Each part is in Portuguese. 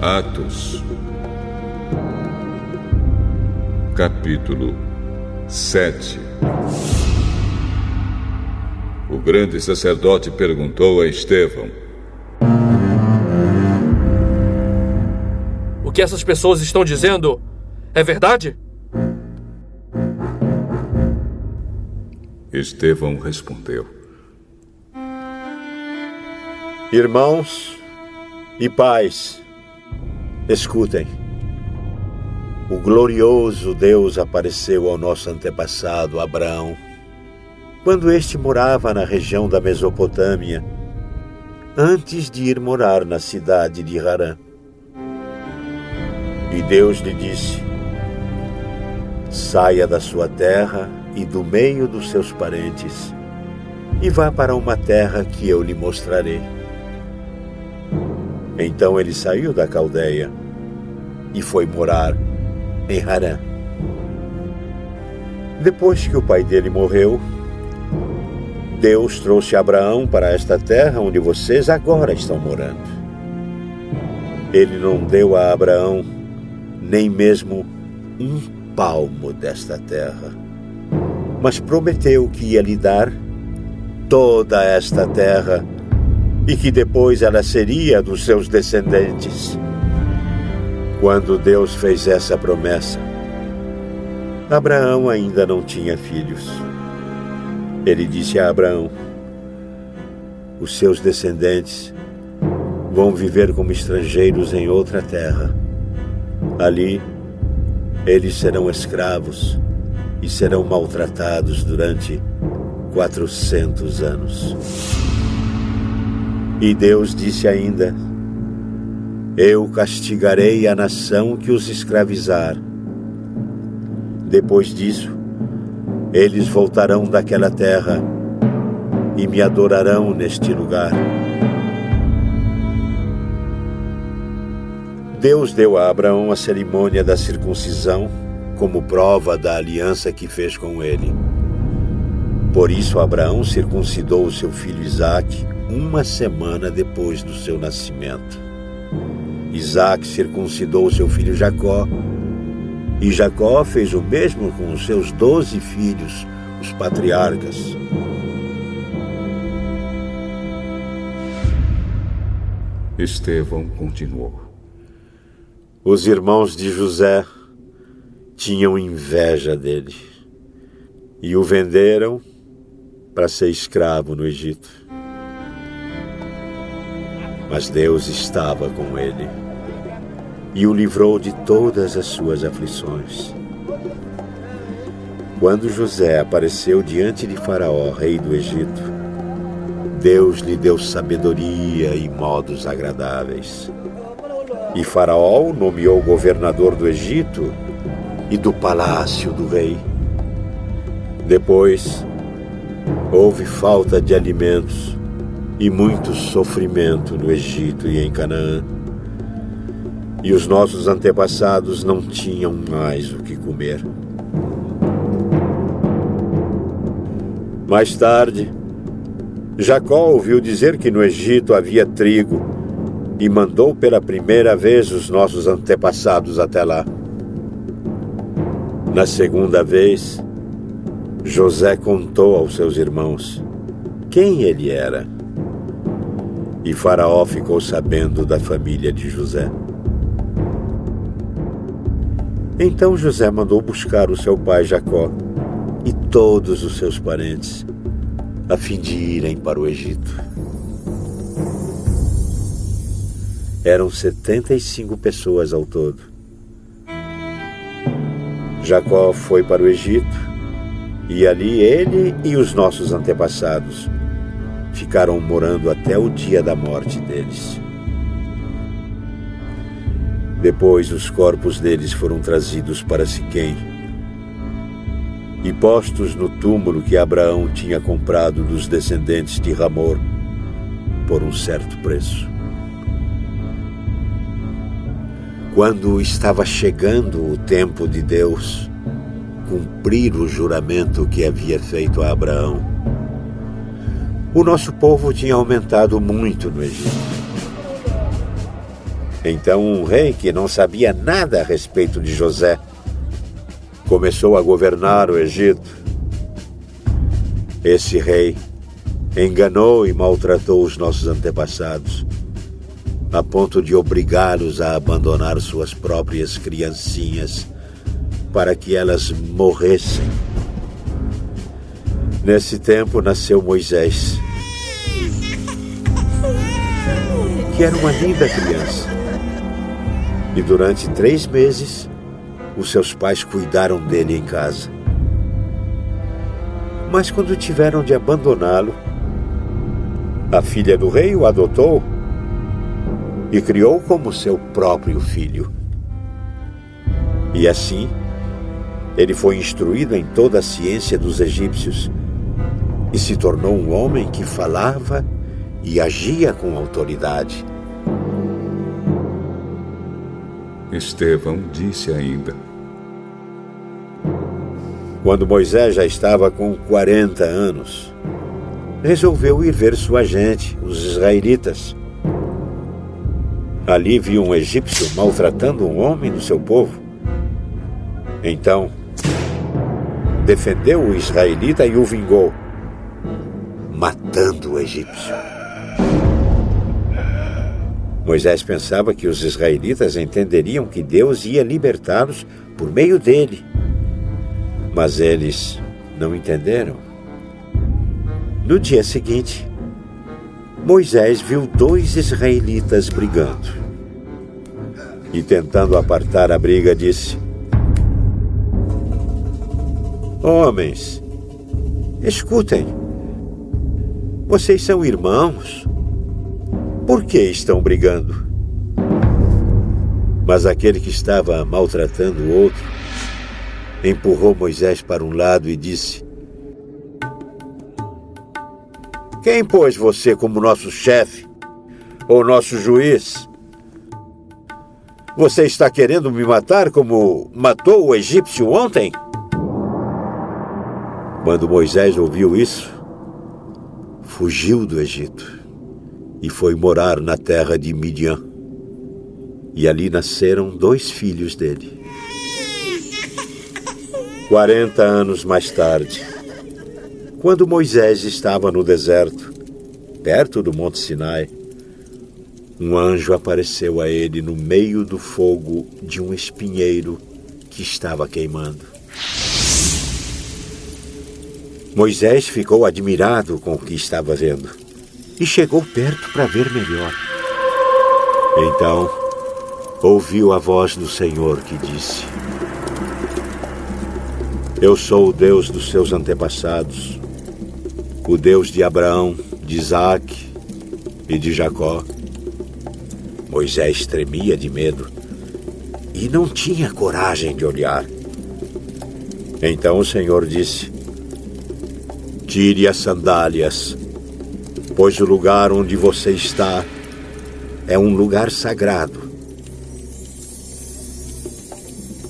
Atos, capítulo 7. O grande sacerdote perguntou a Estevão: O que essas pessoas estão dizendo é verdade? Estevão respondeu: Irmãos e pais, escutem. O glorioso Deus apareceu ao nosso antepassado Abraão, quando este morava na região da Mesopotâmia, antes de ir morar na cidade de Harã. E Deus lhe disse: saia da sua terra e do meio dos seus parentes, e vá para uma terra que eu lhe mostrarei. Então ele saiu da Caldeia e foi morar em Harã. Depois que o pai dele morreu, Deus trouxe Abraão para esta terra onde vocês agora estão morando. Ele não deu a Abraão nem mesmo um palmo desta terra, mas prometeu que ia lhe dar toda esta terra e que depois ela seria dos seus descendentes. Quando Deus fez essa promessa, Abraão ainda não tinha filhos. Ele disse a Abraão: os seus descendentes vão viver como estrangeiros em outra terra. Ali, eles serão escravos e serão maltratados durante 400 anos. E Deus disse ainda: eu castigarei a nação que os escravizar. Depois disso, eles voltarão daquela terra e me adorarão neste lugar. Deus deu a Abraão a cerimônia da circuncisão como prova da aliança que fez com ele. Por isso, Abraão circuncidou o seu filho Isaque 1 semana depois do seu nascimento. Isaque circuncidou o seu filho Jacó, e Jacó fez o mesmo com os seus 12 filhos, os patriarcas. Estevão continuou: os irmãos de José tinham inveja dele e o venderam para ser escravo no Egito. Mas Deus estava com ele e o livrou de todas as suas aflições. Quando José apareceu diante de Faraó, rei do Egito, Deus lhe deu sabedoria e modos agradáveis. E Faraó o nomeou governador do Egito e do palácio do rei. Depois, houve falta de alimentos e muito sofrimento no Egito e em Canaã. E os nossos antepassados não tinham mais o que comer. Mais tarde, Jacó ouviu dizer que no Egito havia trigo e mandou pela primeira vez os nossos antepassados até lá. Na segunda vez, José contou aos seus irmãos quem ele era. E Faraó ficou sabendo da família de José. Então José mandou buscar o seu pai Jacó e todos os seus parentes, a fim de irem para o Egito. Eram 75 pessoas ao todo. Jacó foi para o Egito e ali ele e os nossos antepassados ficaram morando até o dia da morte deles. Depois os corpos deles foram trazidos para Siquém e postos no túmulo que Abraão tinha comprado dos descendentes de Hamor por um certo preço. Quando estava chegando o tempo de Deus cumprir o juramento que havia feito a Abraão, o nosso povo tinha aumentado muito no Egito. Então um rei que não sabia nada a respeito de José começou a governar o Egito. Esse rei enganou e maltratou os nossos antepassados, a ponto de obrigá-los a abandonar suas próprias criancinhas para que elas morressem. Nesse tempo nasceu Moisés, que era uma linda criança. E durante 3 meses, os seus pais cuidaram dele em casa. Mas quando tiveram de abandoná-lo, a filha do rei o adotou e criou como seu próprio filho. E assim, ele foi instruído em toda a ciência dos egípcios e se tornou um homem que falava e agia com autoridade. Estevão disse ainda: Quando Moisés já estava com 40 anos, resolveu ir ver sua gente, os israelitas. Ali viu um egípcio maltratando um homem do seu povo. Então, defendeu o israelita e o vingou, matando o egípcio. Moisés pensava que os israelitas entenderiam que Deus ia libertá-los por meio dele. Mas eles não entenderam. No dia seguinte, Moisés viu 2 israelitas brigando. E tentando apartar a briga, disse: Homens, escutem. Vocês são irmãos. Por que estão brigando? Mas aquele que estava maltratando o outro empurrou Moisés para um lado e disse: Quem pôs você como nosso chefe ou nosso juiz? Você está querendo me matar como matou o egípcio ontem? Quando Moisés ouviu isso, fugiu do Egito e foi morar na terra de Midian. E ali nasceram 2 filhos dele. 40 anos mais tarde, quando Moisés estava no deserto, perto do Monte Sinai, um anjo apareceu a ele no meio do fogo de um espinheiro que estava queimando. Moisés ficou admirado com o que estava vendo e chegou perto para ver melhor. Então, ouviu a voz do Senhor que disse: Eu sou o Deus dos seus antepassados, o Deus de Abraão, de Isaque e de Jacó. Moisés tremia de medo e não tinha coragem de olhar. Então o Senhor disse: Tire as sandálias, pois o lugar onde você está é um lugar sagrado.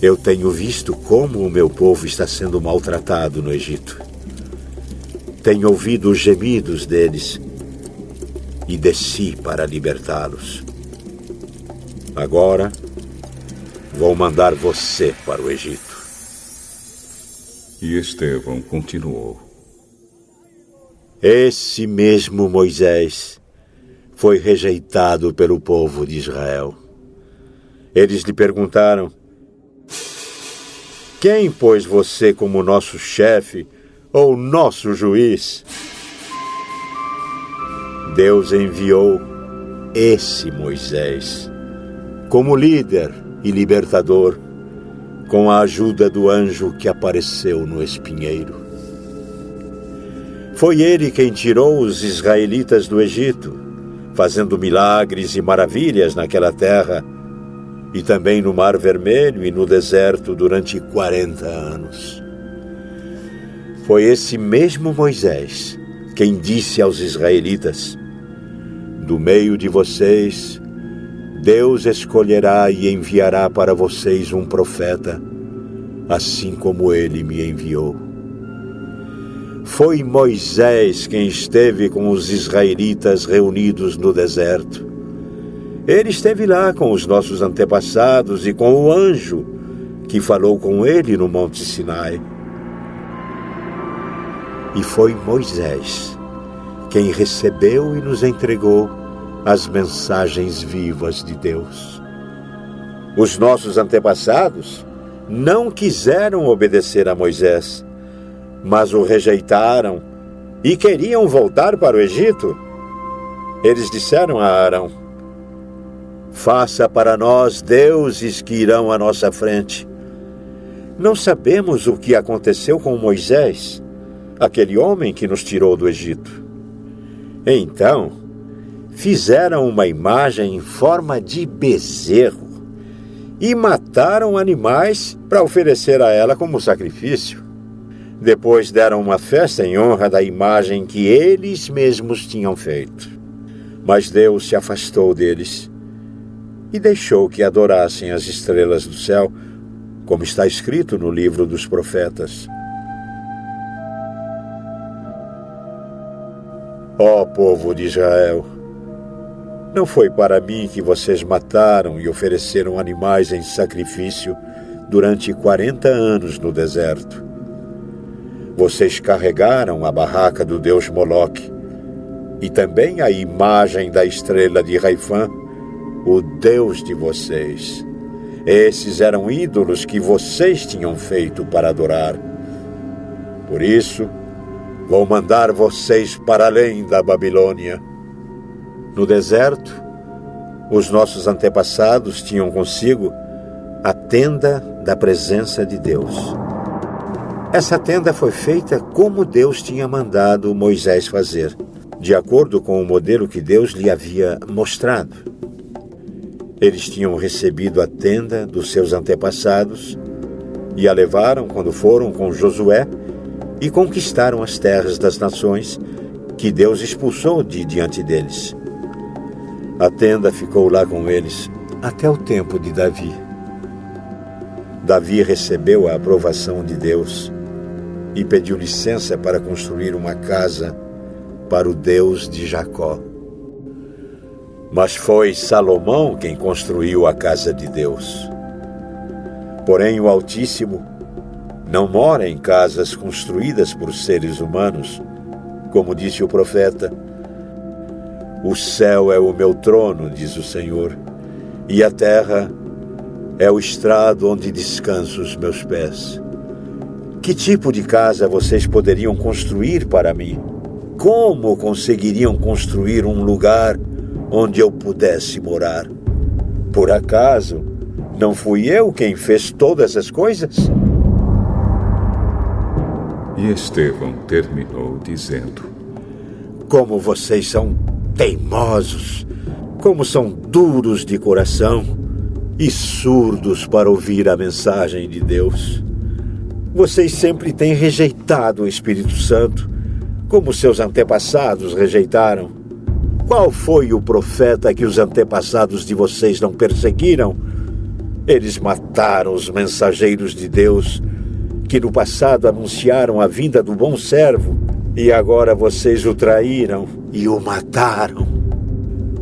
Eu tenho visto como o meu povo está sendo maltratado no Egito. Tenho ouvido os gemidos deles e desci para libertá-los. Agora, vou mandar você para o Egito. E Estevão continuou: Esse mesmo Moisés foi rejeitado pelo povo de Israel. Eles lhe perguntaram: Quem pôs você como nosso chefe ou nosso juiz? Deus enviou esse Moisés como líder e libertador, com a ajuda do anjo que apareceu no espinheiro. Foi ele quem tirou os israelitas do Egito, fazendo milagres e maravilhas naquela terra, e também no Mar Vermelho e no deserto durante 40 anos. Foi esse mesmo Moisés quem disse aos israelitas: Do meio de vocês, Deus escolherá e enviará para vocês um profeta, assim como ele me enviou. Foi Moisés quem esteve com os israelitas reunidos no deserto. Ele esteve lá com os nossos antepassados e com o anjo que falou com ele no Monte Sinai. E foi Moisés quem recebeu e nos entregou as mensagens vivas de Deus. Os nossos antepassados não quiseram obedecer a Moisés, mas o rejeitaram e queriam voltar para o Egito. Eles disseram a Arão: faça para nós deuses que irão à nossa frente. Não sabemos o que aconteceu com Moisés, aquele homem que nos tirou do Egito. Então, fizeram uma imagem em forma de bezerro e mataram animais para oferecer a ela como sacrifício. Depois deram uma festa em honra da imagem que eles mesmos tinham feito. Mas Deus se afastou deles e deixou que adorassem as estrelas do céu, como está escrito no livro dos profetas. Ó povo de Israel, não foi para mim que vocês mataram e ofereceram animais em sacrifício durante 40 anos no deserto. Vocês carregaram a barraca do deus Moloque e também a imagem da estrela de Raifã, o deus de vocês. Esses eram ídolos que vocês tinham feito para adorar. Por isso, vou mandar vocês para além da Babilônia. No deserto, os nossos antepassados tinham consigo a tenda da presença de Deus. Essa tenda foi feita como Deus tinha mandado Moisés fazer, de acordo com o modelo que Deus lhe havia mostrado. Eles tinham recebido a tenda dos seus antepassados e a levaram quando foram com Josué e conquistaram as terras das nações que Deus expulsou de diante deles. A tenda ficou lá com eles até o tempo de Davi. Davi recebeu a aprovação de Deus e pediu licença para construir uma casa para o Deus de Jacó. Mas foi Salomão quem construiu a casa de Deus. Porém, o Altíssimo não mora em casas construídas por seres humanos, como disse o profeta. O céu é o meu trono, diz o Senhor, e a terra é o estrado onde descansam os meus pés. Que tipo de casa vocês poderiam construir para mim? Como conseguiriam construir um lugar onde eu pudesse morar? Por acaso, não fui eu quem fez todas as coisas? E Estevão terminou dizendo: como vocês são teimosos, como são duros de coração e surdos para ouvir a mensagem de Deus. Vocês sempre têm rejeitado o Espírito Santo, como seus antepassados rejeitaram. Qual foi o profeta que os antepassados de vocês não perseguiram? Eles mataram os mensageiros de Deus, que no passado anunciaram a vinda do bom servo, e agora vocês o traíram e o mataram.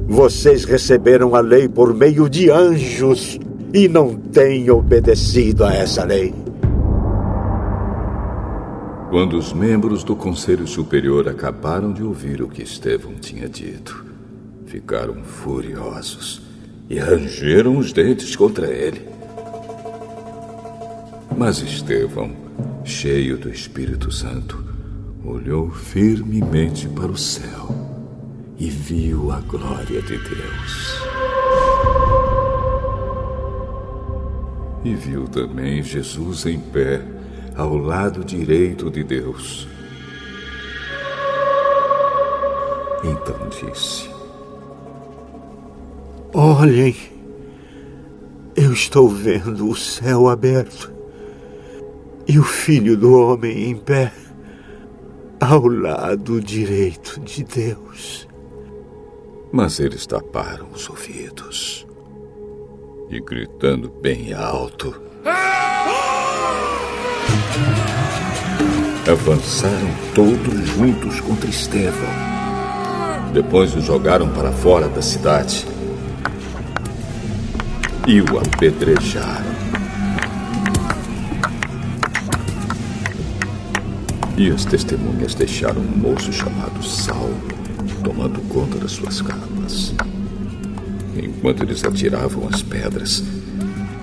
Vocês receberam a lei por meio de anjos e não têm obedecido a essa lei. Quando os membros do Conselho Superior acabaram de ouvir o que Estevão tinha dito, ficaram furiosos e rangeram os dentes contra ele. Mas Estevão, cheio do Espírito Santo, olhou firmemente para o céu e viu a glória de Deus. E viu também Jesus em pé, ao lado direito de Deus. Então disse: olhem, eu estou vendo o céu aberto e o Filho do Homem em pé, ao lado direito de Deus. Mas eles taparam os ouvidos e, gritando bem alto, avançaram todos juntos contra Estevão. Depois o jogaram para fora da cidade e o apedrejaram. E as testemunhas deixaram um moço chamado Saulo tomando conta das suas capas. Enquanto eles atiravam as pedras,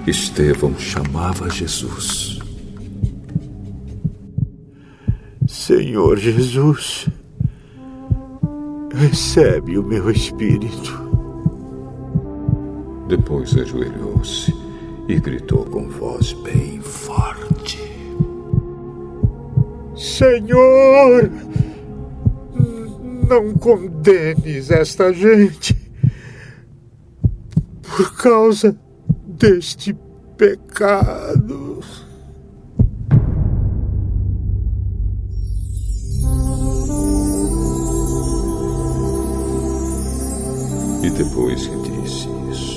Estevão chamava Jesus. Senhor Jesus, recebe o meu espírito. Depois ajoelhou-se e gritou com voz bem forte: Senhor, não condenes esta gente por causa deste pecado. E depois que disse isso,